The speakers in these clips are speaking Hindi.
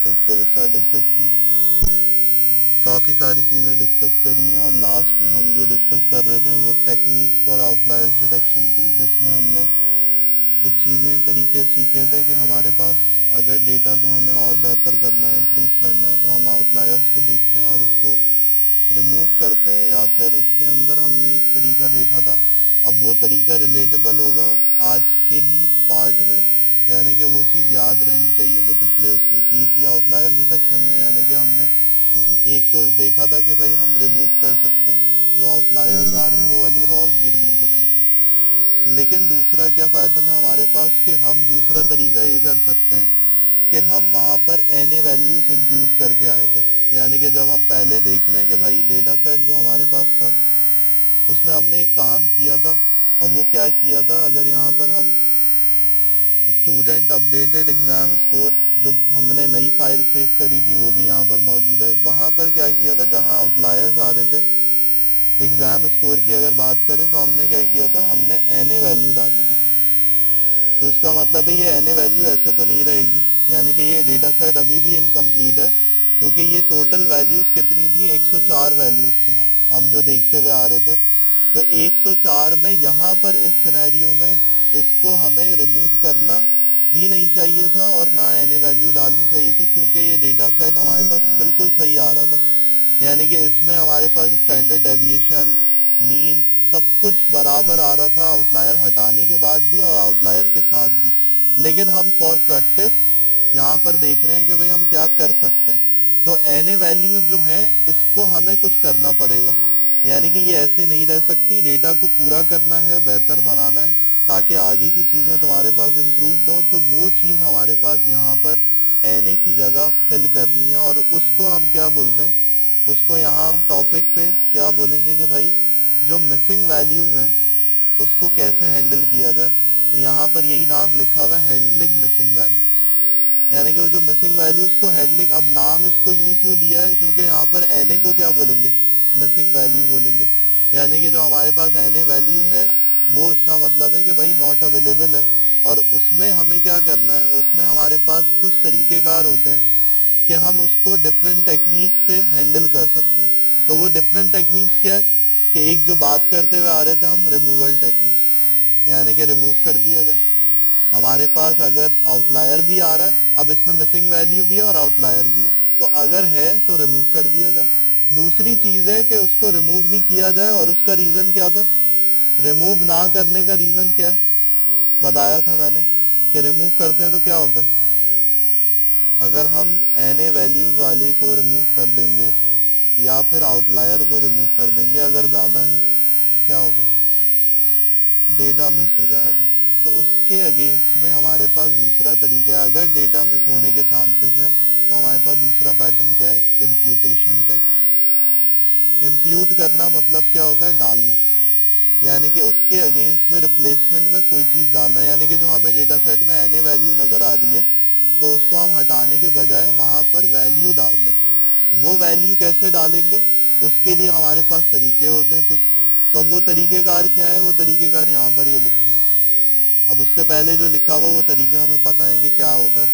डिस्क्रिप्टिव स्टैटिस्टिक्स में काफ़ी सारी चीज़ें डिस्कस करी हैं और लास्ट में हम जो डिस्कस कर रहे थे वो टेक्निक्स फॉर आउटलायर्स डिटेक्शन थी, जिसमें हमने कुछ चीज़ें तरीके सीखे थे कि हमारे पास अगर डेटा को हमें और बेहतर करना है, इम्प्रूव करना है, तो हम आउटलायर्स को देखते हैं और उसको रिमूव करते हैं, या फिर उसके अंदर हमने एक तरीका देखा था। अब वो तरीका रिलेटेबल होगा आज के ही पार्ट में, यानी कि वो चीज़ याद रहनी चाहिए जो पिछले उसमें की थी आउटलायर डिटेक्शन में। यानी कि हमने एक तो देखा था कि भाई हम रिमूव कर सकते हैं, जो आउटलायर्स आ रहे हैं वो वाली रॉज भी रिमूव हो जाएंगी। लेकिन दूसरा क्या पैटर्न है हमारे पास कि हम दूसरा तरीका ये कर सकते हैं कि हम वहाँ पर एन ए वैल्यूज इम्प्यूट करके आए थे। यानी कि जब हम पहले देख लें कि भाई डेटा सेट जो हमारे पास था उसमें हमने एक काम किया था, और वो क्या किया था, अगर यहाँ पर हम स्टूडेंट अपडेटेड एग्जाम स्कोर जो हमने नई फाइल सेव करी थी वो भी यहाँ पर मौजूद है। वहाँ पर क्या किया था, जहाँ आउटलायर्स आ रहे थे एग्जाम स्कोर की अगर बात करें तो हमने क्या किया था, हमने एन ए वैल्यू डाली थी। तो इसका मतलब है ये एन ए वैल्यू ऐसे तो नहीं रहेगी, यानी कि ये डेटा सेट अभी भी इनकम्प्लीट है, क्योंकि ये टोटल वैल्यूज कितनी थी, 104 वैल्यूज थी हम जो देखते हुए आ रहे थे। तो 104 में यहाँ पर इस सिनेरियो में इसको हमें रिमूव करना भी नहीं चाहिए था और ना एन ए वैल्यू डालनी चाहिए थी, क्योंकि ये डेटा सेट हमारे पास बिल्कुल सही आ रहा था। यानी कि इसमें हमारे पास स्टैंडर्ड डेविएशन, मीन, सब कुछ बराबर आ रहा था, आउटलायर हटाने के बाद भी और आउटलायर के साथ भी। लेकिन हम फॉर प्रैक्टिस यहाँ पर देख रहे हैं कि भाई हम क्या कर सकते हैं। तो एन ए वैल्यू जो है इसको हमें कुछ करना पड़ेगा, यानी कि ये ऐसे नहीं रह सकती, डेटा को पूरा करना है, बेहतर बनाना है ताकि आगे की चीज़ें तुम्हारे पास इम्प्रूव हो। तो वो चीज़ हमारे पास यहाँ पर एन ए की जगह फिल करनी है, और उसको हम क्या बोलते हैं, उसको यहाँ हम टॉपिक पे क्या बोलेंगे कि भाई जो मिसिंग वैल्यूज हैं उसको कैसे हैंडल किया जाए। तो यहाँ पर यही नाम लिखा हुआ है, हैंडलिंग मिसिंग वैल्यूज। यानी कि वो जो मिसिंग वैल्यूज को हैंडलिंग, अब नाम इसको यूं क्यों दिया है, क्योंकि यहाँ पर एन ए को क्या बोलेंगे, मिसिंग वैल्यू बोलेंगे। यानी कि जो हमारे पास एन ए वैल्यू है वो इसका मतलब है कि भाई नॉट अवेलेबल है, और उसमें हमें क्या करना है, उसमें हमारे पास कुछ तरीकेकार होते हैं कि हम उसको डिफरेंट टेक्निक से हैंडल कर सकते हैं। तो वो डिफरेंट टेक्निक्स क्या है कि एक जो बात करते हुए आ रहे थे हम, रिमूवल टेक्निक, यानी कि रिमूव कर दिया जाए। हमारे पास अगर आउटलायर भी आ रहा है, अब इसमें मिसिंग वैल्यू भी है और आउटलायर भी है, तो अगर है तो रिमूव कर दिया जाए। दूसरी चीज है कि उसको रिमूव नहीं किया जाए, और उसका रीजन क्या था, रिमूव ना करने का रीजन क्या है, बताया था मैंने कि रिमूव करते हैं तो क्या होता है, अगर हम एन ए वैल्यूज वाले को रिमूव कर देंगे या फिर आउटलायर को रिमूव कर देंगे अगर ज़्यादा है, क्या होगा, डेटा मिस हो जाएगा। तो उसके अगेंस्ट में हमारे पास दूसरा तरीका है, अगर डेटा मिस होने के चांसेस हैं तो हमारे पास दूसरा पैटर्न क्या है, इम्प्यूटेशन टेक्निक। इम्प्यूट करना मतलब क्या होता है, डालना, यानी कि उसके अगेंस्ट में रिप्लेसमेंट में कोई चीज़ डालना। यानी कि जो हमें डेटा सेट में एन ए वैल्यू नज़र आ रही है तो उसको हम हटाने के बजाय वहाँ पर वैल्यू डाल दें। वो वैल्यू कैसे डालेंगे, उसके लिए हमारे पास तरीके होते हैं कुछ। तो वो तरीकेकार क्या है, वो तरीकेकार यहाँ पर ये लिखे हैं। अब उससे पहले जो लिखा हुआ वो तरीके हमें पता है कि क्या होता है,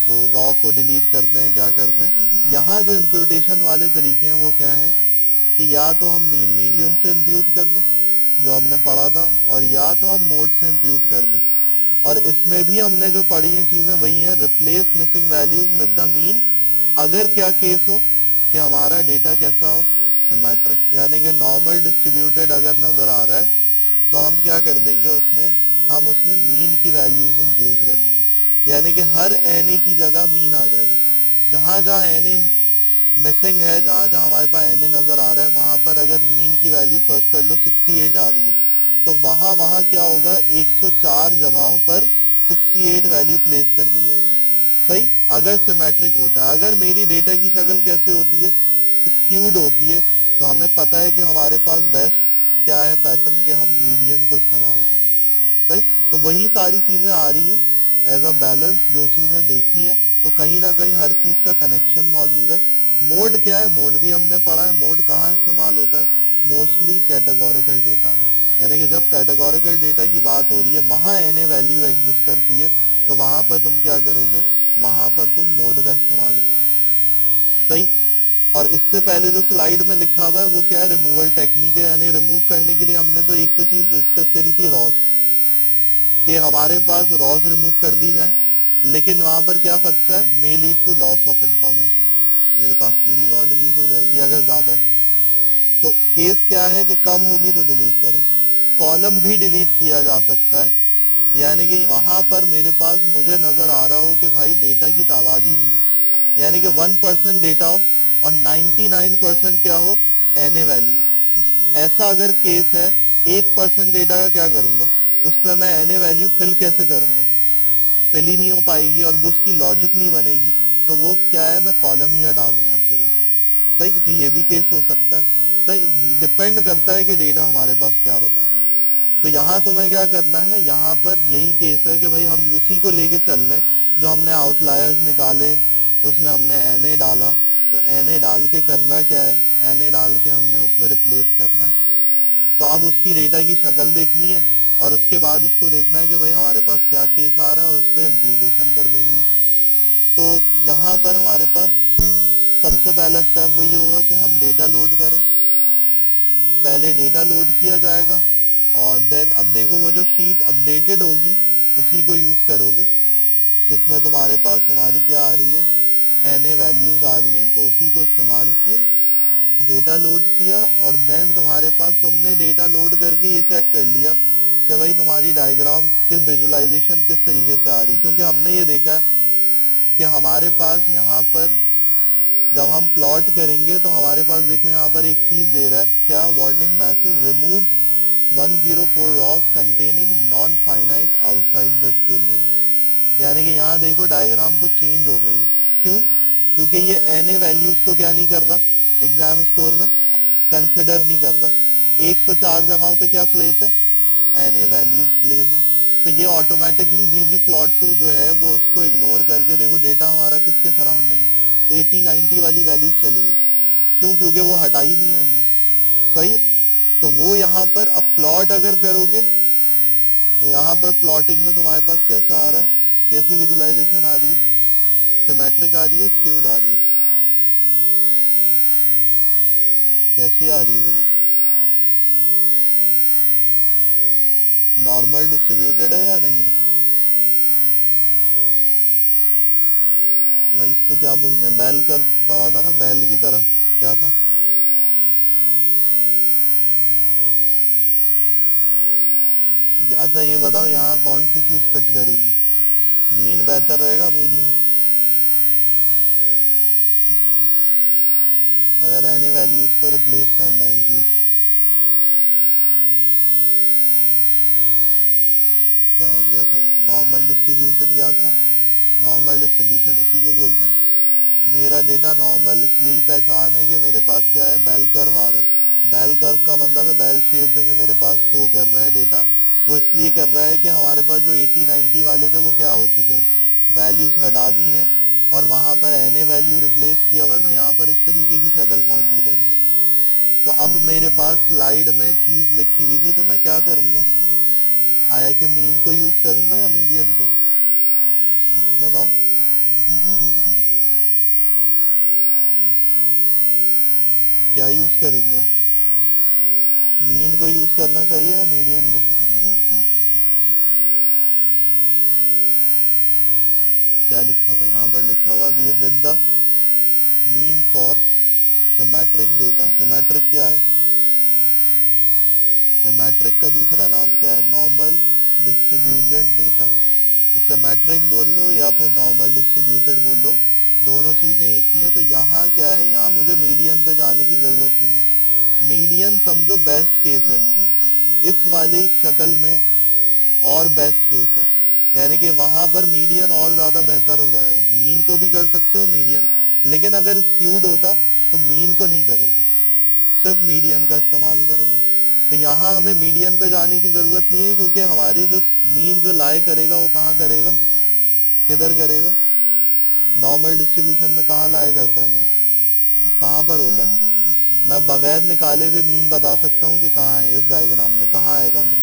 तो रॉ को डिलीट करते हैं, क्या करते हैं। यहाँ जो इम्प्यूटेशन वाले तरीके हैं वो क्या है कि या तो हम मीन मीडियम से इम्प्यूट कर दें जो हमने पढ़ा था, और या तो हम मोड से इम्प्यूट कर दें। और इसमें भी हमने जो पढ़ी है चीजें वही है, replace missing values with the mean, अगर क्या केस हो कि हमारा डेटा कैसा हो, सिमेट्रिक, यानी कि नॉर्मल डिस्ट्रीब्यूटेड अगर नजर आ रहा है तो हम क्या कर देंगे उसमें, हम उसमें मीन की वैल्यूज इंक्लूड कर देंगे। यानी कि हर एन ए की जगह मीन आ जाएगा। जहाँ जहाँ एन ए मिसिंग है, जहाँ जहाँ हमारे पास एन ए नजर आ रहा है वहाँ पर अगर मीन की वैल्यू फर्स्ट कर लो 68 आ रही है, तो वहाँ वहाँ क्या होगा, 104 जगहों पर 68 वैल्यू प्लेस कर दी जाएगी। सही, अगर सिमेट्रिक होता है। अगर मेरी डेटा की शक्ल कैसे होती है, स्क्यूड होती है, तो हमें पता है कि हमारे पास बेस्ट क्या है पैटर्न, कि हम मीडियन को इस्तेमाल करें। सही, तो वही सारी चीजें आ रही हैं एज अ बैलेंस, जो चीजें देखी है, तो कहीं ना कहीं हर चीज का कनेक्शन मौजूद है। मोड क्या है, मोड भी हमने पढ़ा है, मोड कहाँ इस्तेमाल होता है, मोस्टली कैटेगोरिकल डेटा में। यानी कि जब कैटेगोरिकल डेटा की बात हो रही है वहां एन ए वैल्यू एग्जिस्ट करती है, तो वहां पर तुम क्या करोगे, वहां पर तुम मोड का इस्तेमाल करोगे। सही। और इससे पहले जो स्लाइड में लिखा हुआ है वो क्या है, रिमूवल टेक्निक है, यानी रिमूव करने के लिए हमने तो एक तो चीज डिस्कस करी थी रॉस, कि हमारे पास रॉस रिमूव कर दी जाए, लेकिन वहां पर क्या खर्चा है, may lead to loss of information, मेरे पास पूरी रॉ डिलीट हो जाएगी अगर ज्यादा है। तो केस क्या है कि कम होगी तो डिलीट करें। कॉलम भी डिलीट किया जा सकता है, यानी कि वहां पर मेरे पास मुझे नजर आ रहा हो कि भाई डेटा की तादाद ही नहीं है, यानी कि 1% डेटा हो और 99% क्या हो, एन ए वैल्यू। ऐसा अगर केस है, 1% डेटा का क्या करूंगा, उसमें मैं एन ए वैल्यू फिल कैसे करूंगा, फिल ही नहीं हो पाएगी और उसकी लॉजिक नहीं बनेगी, तो वो क्या है, मैं कॉलम ही हटा दूंगा सिरे से। सही, तो ये भी केस हो सकता है। सही, डिपेंड करता है कि डेटा हमारे पास क्या बता रहा है। तो यहाँ तुम्हें क्या करना है, यहाँ पर यही केस है कि भाई हम इसी को लेके चल रहे हैं, जो हमने आउटलायर्स निकाले उसमें हमने एन ए डाला, तो एन ए डाल के करना क्या है, एन ए डाल के हमने उसमें रिप्लेस करना है। तो अब उसकी डेटा की शक्ल देखनी है और उसके बाद उसको देखना है कि भाई हमारे पास क्या केस आ रहा है और उस पर इम्प्यूटेशन कर देंगे। तो यहाँ पर हमारे पास सबसे पहला स्टेप वही होगा कि हम डेटा लोड करें। पहले डेटा लोड किया जाएगा और देन अब देखो वो जो शीट अपडेटेड होगी उसी को यूज करोगे, जिसमें तुम्हारे पास तुम्हारी क्या आ रही है, एन ए वैल्यूज आ रही हैं, तो उसी को इस्तेमाल किए, डेटा लोड किया और देन तुम्हारे पास तुमने डेटा लोड करके ये चेक कर लिया कि भाई तुम्हारी डायग्राम किस विजुअलाइजेशन किस तरीके से आ रही, क्योंकि हमने ये देखा है कि हमारे पास यहाँ पर जब हम प्लॉट करेंगे तो हमारे पास देखो यहाँ पर एक चीज दे रहा है, क्या, warning message remove 104 Ross containing non finite outside the scale range, यानी कि यहाँ देखो डायग्राम तो चेंज हो गई है। क्यों, क्योंकि ये एन ए वैल्यूज तो क्या नहीं कर रहा, एग्जाम स्कोर में कंसिडर नहीं कर रहा। 104 जमाओं पे क्या प्लेस है, एन ए वैल्यू प्लेस है, तो ये ऑटोमेटिकली जीजी प्लॉट टू जो है वो उसको इग्नोर करके देखो डेटा हमारा किसके सराउंडिंग 80-90 वाली वैल्यू चली गई। क्यों, क्योंकि वो हटाई नहीं है हमने। सही। तो वो यहाँ पर अब प्लॉट अगर करोगे तो यहाँ पर प्लॉटिंग में तुम्हारे पास कैसा आ रहा है, कैसी विजुअलाइजेशन आ रही है, सिमेट्रिक आ रही है, स्क्यूड आ रही है, कैसी आ रही है, नॉर्मल डिस्ट्रीब्यूटेड है या नहीं है, भाई इसको क्या बोलते हैं, बेल कर पड़ा था ना, बेल की तरह क्या था। अच्छा ये बताओ यहाँ कौन सी चीज फिट करेगी, मीन बेहतर रहेगा, मीडियम, अगर एनी वैल्यूज को रिप्लेस करना है इनकी, क्या हो गया भाई, नॉर्मल डिस्ट्रीब्यूटेड क्या था, नॉर्मल डिस्ट्रीब्यूशन इसी को बोलते हैं। मेरा डेटा नॉर्मल यही पहचान है कि मेरे पास क्या है, बेल कर्व आ रहा है, बेल कर्व का मतलब है बेल शेप में मेरे पास शो कर रहा है डेटा, वो इसलिए कर रहा है कि हमारे पास जो 80-90 वाले थे वो क्या हो चुके हैं, वैल्यूज हटा दी हैं और वहां पर एन ए वैल्यू रिप्लेस किया हुआ, तो यहाँ पर इस तरीके की शक्ल मौजूद है मेरे। तो अब मेरे पास स्लाइड में चीज लिखी हुई थी, तो मैं क्या करूंगा, आया कि मीन को यूज करूंगा या मीडियन को, बताओ। क्या यूज करेंगे, मीन को यूज करना चाहिए या मीडियन को, क्या लिखा हुआ यहाँ पर, लिखा हुआ भी है with the mean for symmetric data. Symmetric क्या है, सिमेट्रिक का दूसरा नाम क्या है, नॉर्मल डिस्ट्रीब्यूटेड डेटा। तो सिमेट्रिक बोल लो या फिर नॉर्मल डिस्ट्रीब्यूटेड बोल लो, दोनों चीजें एक ही है। तो यहाँ क्या है, यहाँ मुझे मीडियन पे जाने की जरूरत नहीं है, मीडियन समझो बेस्ट केस है, इस वाली शक्ल में और बेस्ट केस है, यानी कि वहां पर मीडियन और ज्यादा बेहतर हो जाएगा। मीन को भी कर सकते हो मीडियन, लेकिन अगर स्क्यूड होता तो मीन को नहीं करोगे, सिर्फ मीडियन का इस्तेमाल करोगे। तो यहाँ हमें मीडियन पे जाने की जरूरत नहीं है, क्योंकि हमारी जो मीन जो लाई करेगा वो कहाँ करेगा, किधर करेगा, नॉर्मल डिस्ट्रीब्यूशन में कहाँ लाई करता है मीन, कहाँ पर होता है, मैं बगैर निकाले हुए मीन बता सकता हूँ कि कहाँ है, इस डायग्राम में कहाँ आएगा मीन,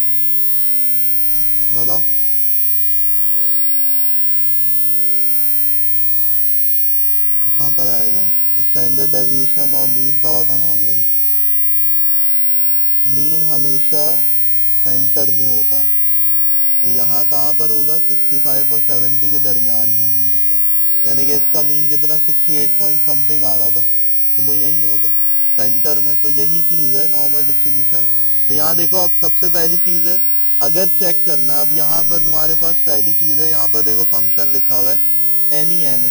बताओ। कहाँ पर आएगा? स्टैंडर्ड डेविएशन और मीन पढ़ा था ना हमने। मीन हमेशा सेंटर में होता है, तो यहाँ कहाँ पर होगा? 65 और 70 के दरमियान में मीन होगा, यानी कि इसका मीन कितना 68 पॉइंट समथिंग आ रहा था, तो वो यही होगा सेंटर में। तो यही चीज़ है नॉर्मल डिस्ट्रीब्यूशन। तो यहाँ देखो, अब सबसे पहली चीज़ है अगर चेक करना है, अब यहाँ पर तुम्हारे पास पहली चीज़ है, यहाँ पर देखो फंक्शन लिखा हुआ है एन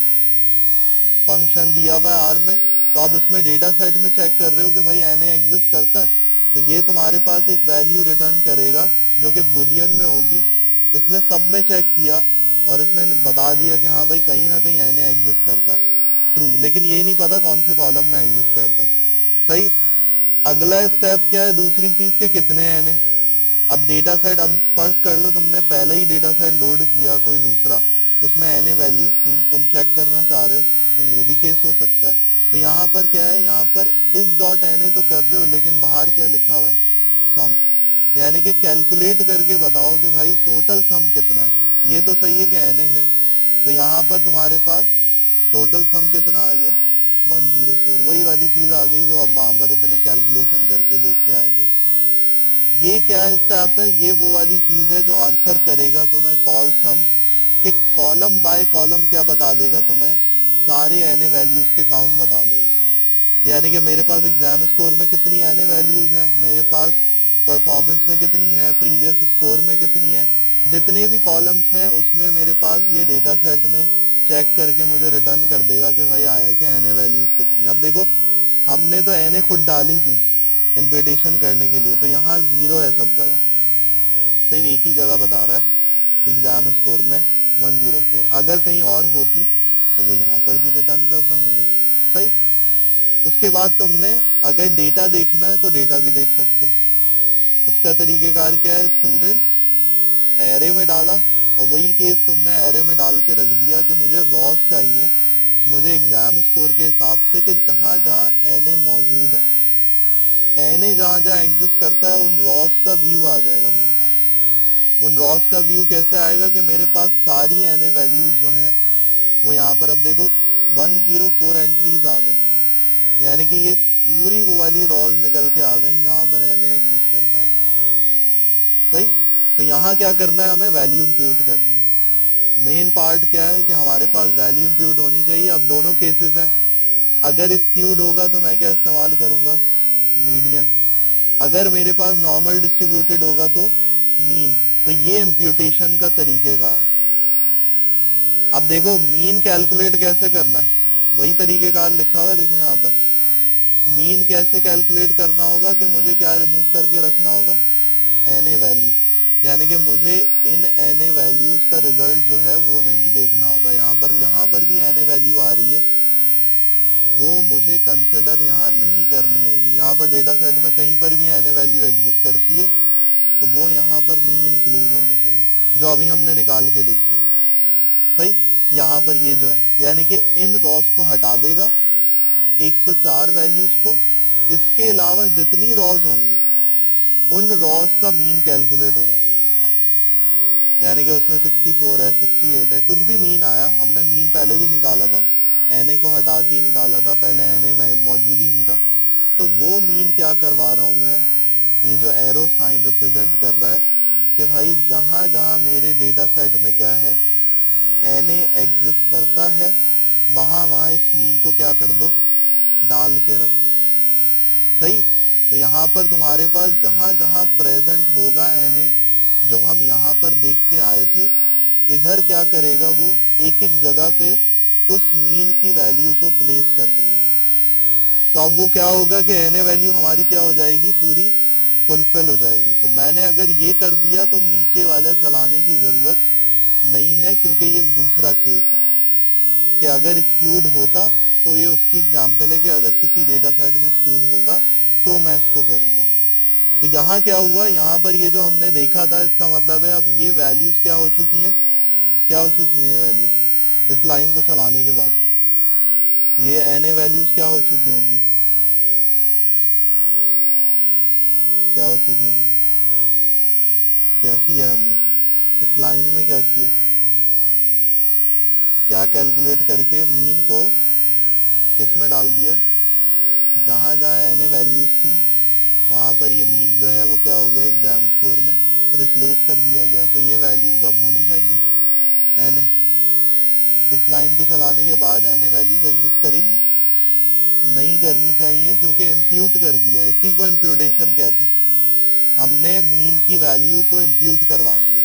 फंक्शन दिया हुआ है आर में। तो आप इसमें डेटा सेट में चेक कर रहे हो कि भाई एन एग्जिस्ट करता है, तो ये तुम्हारे पास एक वैल्यू रिटर्न करेगा जो कि बुलियन में होगी। इसने सब में चेक किया और इसने बता दिया कि हाँ भाई कहीं ना कहीं एन एग्जिस्ट करता है, ट्रू, लेकिन ये नहीं पता कौन से कॉलम में एग्जिस्ट करता है। सही। अगला स्टेप क्या है? दूसरी चीज के कितने एन। अब डेटा सेट, अब फर्ज कर लो तुमने पहले ही डेटा सेट लोड किया कोई दूसरा, उसमें एन वैल्यूज थी, तुम चेक करना चाह रहे हो, तो वो भी केस हो सकता है। तो यहाँ पर क्या है, यहाँ पर इस डॉट एन तो कर रहे हो, लेकिन बाहर क्या लिखा हुआ है? सम, यानी कि कैलकुलेट करके बताओ कि भाई टोटल सम कितना है। ये तो सही है कि एन है, तो यहाँ पर तुम्हारे पास टोटल सम कितना आ गया? 104। वही वाली चीज आ गई जो अब वहां पर इतने कैलकुलेशन करके देख के आए थे। ये क्या है स्टेप है? ये वो वाली चीज है जो आंसर करेगा तुम्हें कॉल सम कि कॉलम बाय कॉलम क्या बता देगा तुम्हें, सारे एन वैल्यूज के काउंट बता देगा। यानी कि मेरे पास एग्जाम स्कोर में कितनी एन वैल्यूज हैं, मेरे पास परफॉर्मेंस में कितनी है, प्रीवियस स्कोर में कितनी है, जितने भी कॉलम्स हैं उसमें मेरे पास ये डेटा सेट में चेक करके मुझे रिटर्न कर देगा कि भाई आया कि एन वैल्यूज कितनी। अब देखो, हमने तो एन खुद डाली थी इम्पिटेशन करने के लिए, तो यहाँ जीरो है सब जगह, सिर्फ एक ही जगह बता रहा है एग्जाम स्कोर में 104। अगर कहीं और होती तो वो यहाँ पर भी रिटर्न करता मुझे। सही। उसके बाद तुमने अगर डेटा देखना है तो डेटा भी देख सकते हो। उसका तरीकेकार क्या है? स्टूडेंट एरे में डाला और वही केस तुमने एरे में डाल के रख दिया कि मुझे रॉस चाहिए, मुझे एग्जाम स्कोर के हिसाब से कि जहां जहां एन मौजूद है, एन जहां जहां एग्जिस्ट करता है, उन रॉस का व्यू आ जाएगा मेरे पास। उन रॉस का व्यू कैसे आएगा कि मेरे पास सारी एन वैल्यूज जो हैं वो यहाँ पर, अब देखो 104 एंट्रीज आ गई, यानी कि ये पूरी वो वाली रॉज निकल के आ गई यहाँ पर एन एग्जिस्ट करता है एग्जाम। सही। तो यहाँ क्या करना है? हमें वैल्यू इंप्यूट करनी है। मेन पार्ट क्या है कि हमारे पास वैल्यू इंप्यूट होनी चाहिए। अब दोनों केसेस हैं, अगर स्क्यूड होगा तो मैं क्या इस्तेमाल करूंगा? मीडियन। अगर मेरे पास नॉर्मल डिस्ट्रीब्यूटेड होगा तो मीन। तो ये इम्प्यूटेशन का तरीकेकार। अब देखो मीन कैलकुलेट कैसे करना है, वही तरीकेकार लिखा हुआ है, देखो यहाँ पर मीन कैसे कैलकुलेट करना होगा कि मुझे क्या रिमूव करके रखना होगा? एन वैल्यू, यानी कि मुझे इन एन वैल्यूज का रिजल्ट जो है वो नहीं देखना होगा। यहाँ पर भी एन वैल्यू आ रही है, वो मुझे कंसिडर यहाँ नहीं करनी होगी। यहाँ पर डेटा सेट में कहीं पर भी एन वैल्यू एग्जिस्ट करती है तो वो यहाँ पर नहीं इंक्लूड होनी चाहिए, जो अभी हमने निकाल के देखी। सही। यहाँ पर ये जो है, यानी कि इन रॉस को हटा देगा 104 वैल्यूज को, इसके अलावा जितनी रॉस होंगी उन रॉस का मीन कैलकुलेट हो जाएगा। यानी कि उसमें 64 है, 68 है, कुछ भी मीन आया, हमने मीन पहले भी निकाला था, एनए को हटा के निकाला था, पहले एनए मौजूद ही नहीं था। तो वो मीन क्या करवा रहा हूँ मैं, ये जो एरो साइन रिप्रेजेंट कर रहा है कि भाई जहां जहां मेरे डेटा सेट में क्या है, एनए एग्जिस्ट करता है, वहां वहां इस मीन को क्या कर दो? डाल के रख दो। सही। तो यहाँ पर तुम्हारे पास जहां जहां प्रेजेंट होगा एनए, जो हम यहाँ पर देख के आए थे, इधर क्या करेगा वो? एक एक जगह पे उस मीन की वैल्यू को प्लेस कर देगा। तो अब वो क्या होगा कि एनए वैल्यू हमारी क्या हो जाएगी? पूरी फुलफिल हो जाएगी। तो मैंने अगर ये कर दिया तो नीचे वाले चलाने की जरूरत नहीं है, क्योंकि ये दूसरा केस है कि अगर स्क्यूड होता तो ये उसकी एग्जाम्पल है कि अगर किसी डेटा सेट में स्क्यूड होगा तो मैं इसको करूंगा। तो यहाँ क्या हुआ? यहाँ पर ये जो हमने देखा था, इसका मतलब है अब ये वैल्यूज क्या हो चुकी हैं? क्या हो चुकी हैं ये वैल्यूज इस लाइन को चलाने के बाद? ये एनए वैल्यूज क्या हो चुकी होंगी? क्या हो चुकी होंगी? क्या किया हमने इस लाइन में? क्या किया? क्या कैलकुलेट करके मीन को किस में डाल दिया है, जहाँ जहाँ एन ए वैल्यूज थी वहाँ पर ये मीन जो है वो क्या हो गया एग्जाम स्कोर में रिप्लेस कर दिया गया। तो ये वैल्यूज अब होनी चाहिए एन ए, इस लाइन के चलाने के बाद एन ए वैल्यूज एग्जिस्ट करेंगी, नहीं करनी चाहिए, क्योंकि इम्प्यूट कर दिया। इसी को इम्प्यूटेशन कहते हैं। हमने मीन की वैल्यू को इम्प्यूट करवा दिया,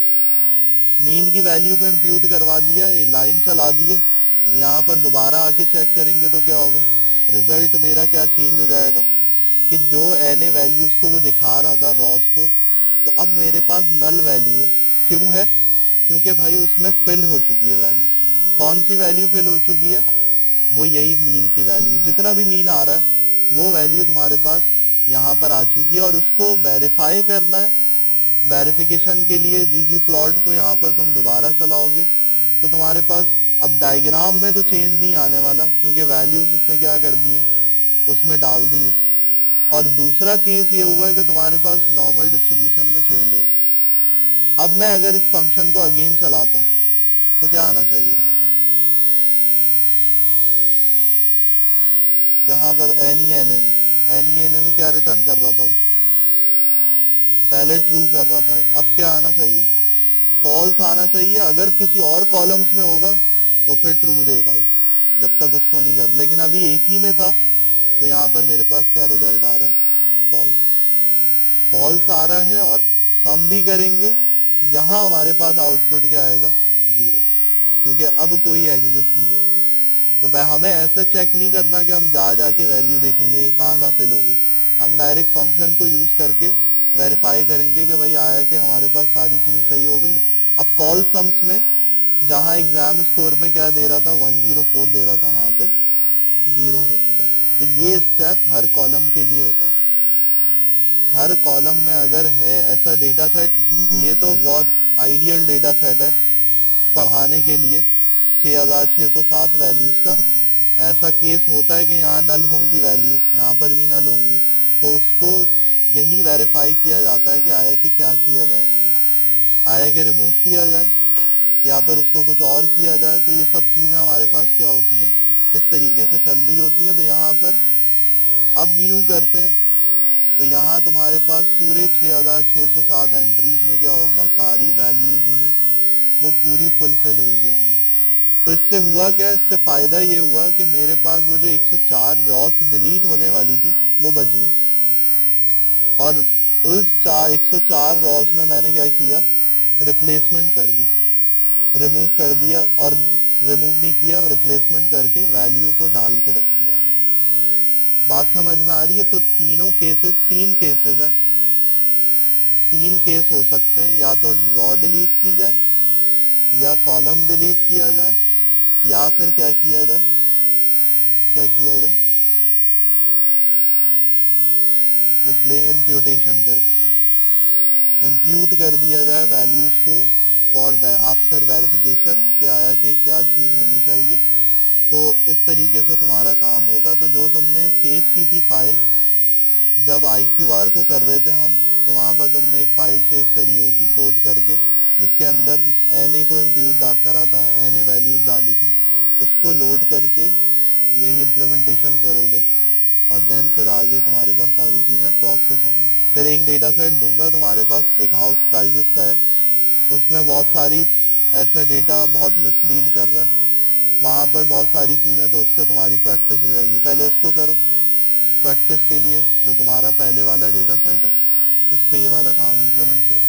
मीन की वैल्यू को इम्प्यूट करवा दिया, ये लाइन चला दिए। यहाँ पर दोबारा आके चेक करेंगे तो क्या होगा, रिजल्ट मेरा क्या चेंज हो जाएगा कि जो एन ए वैल्यूज को वो दिखा रहा था रॉस को, तो अब मेरे पास नल वैल्यू है। क्यों है, क्योंकि भाई उसमें फिल हो चुकी है वैल्यू। कौन सी वैल्यू फिल हो चुकी है, वो यही मीन की वैल्यू, जितना भी मीन आ रहा है वो वैल्यू तुम्हारे पास यहाँ पर आ चुकी है। और उसको वेरीफाई करना है, वेरिफिकेशन के लिए ggplot को यहाँ पर तुम दोबारा चलाओगे तो तुम्हारे पास अब डायग्राम में तो चेंज नहीं आने वाला, क्योंकि वैल्यूज उसने क्या कर दी है, उसमें डाल दी है। और दूसरा केस ये हुआ है कि तुम्हारे पास नॉर्मल डिस्ट्रीब्यूशन में चेंज हो। अब मैं अगर इस फंक्शन को अगेन चलाता हूँ तो क्या आना चाहिए मेरे पास, जहां पर एन ई एन ए में क्या रिटर्न कर रहा था वो, पहले ट्रू कर रहा था, अब क्या आना चाहिए, फॉल्स आना चाहिए। अगर किसी और कॉलम्स में होगा तो फिर ट्रू देगा वो, जब तक उसको नहीं कर। लेकिन अभी एक ही में था तो यहाँ पर मेरे पास क्या रिजल्ट आ रहा है, फॉल्स, फॉल्स आ रहा है। और सम भी करेंगे, यहाँ हमारे पास आउटपुट क्या आएगा, जीरो, क्योंकि अब कोई एग्जिस्ट नहीं करती। तो वह हमें ऐसे चेक नहीं करना कि हम जा जाके वैल्यू देखेंगे कहाँ कहाँ फिल होगी। हम डायरेक्ट फंक्शन को यूज करके वेरीफाई करेंगे कि भाई आया कि हमारे पास सारी चीजें सही हो गई। अब कॉल सम्स में जहाँ एग्जाम स्कोर में क्या दे रहा था 104 दे रहा था, वहां पे जीरो हो चुका। तो ये स्टेप हर कॉलम के लिए होता है। हर कॉलम में अगर है ऐसा डेटा सेट, ये तो बहुत आइडियल डेटा सेट है पढ़ाने के लिए, 6607 वैल्यूज का। ऐसा केस होता है कि यहाँ नल होंगी वैल्यूज, यहाँ पर भी नल होंगी, तो उसको यही वेरीफाई किया जाता है कि आया कि क्या किया जाए, उसको आया कि रिमूव किया जाए या फिर उसको कुछ और किया जाए। तो ये सब चीजें हमारे पास क्या होती हैं, इस तरीके से चल रही होती हैं। तो यहाँ पर अब यूं करते हैं, तो यहाँ तुम्हारे पास पूरे 6607 एंट्रीज में क्या होगा, सारी वैल्यूज जो है वो पूरी फुलफिल हुई होंगी। तो इससे हुआ क्या, इससे फायदा ये हुआ कि मेरे पास वो जो 104 रॉस डिलीट होने वाली थी वो बच गई। और उस 104 रॉस में मैंने क्या किया, रिप्लेसमेंट कर दी, रिमूव कर दिया, और रिमूव नहीं किया, रिप्लेसमेंट करके वैल्यू को डाल के रख दिया। बात समझ में आ रही है। तो तीनों केसेस, तीन केसेस है, तीन केस हो सकते हैं, या तो रॉ डिलीट की जाए, या कॉलम डिलीट किया जाए, या फिर क्या किया जाए, क्या किया जाए, रिप्ले इम्प्यूटेशन कर दिया, इम्प्यूट कर दिया जाए वैल्यूज को फॉर आफ्टर वेरिफिकेशन के आया कि क्या चीज होनी चाहिए। तो इस तरीके से तुम्हारा काम होगा। तो जो तुमने सेव की थी फाइल, जब IQR को कर रहे थे हम, तो वहां पर तुमने एक फाइल सेव करी होगी कोड करके, जिसके अंदर NA को इम्प्यूट करा था, NA वैल्यूज डाली थी, उसको लोड करके यही इम्प्लीमेंटेशन करोगे और देन फिर आगे तुम्हारे पास सारी चीजें प्रोसेस होंगी। फिर एक डेटा सेट दूंगा तुम्हारे पास, एक हाउस प्राइजेस का है, उसमें बहुत सारी ऐसा डेटा बहुत मिसलीड कर रहा है, वहां पर बहुत सारी चीजें, तो उससे तुम्हारी प्रैक्टिस हो जाएगी। पहले इसको करो प्रैक्टिस के लिए, जो तुम्हारा पहले वाला डेटा सेट है उस पर ये वाला काम इम्प्लीमेंट करो।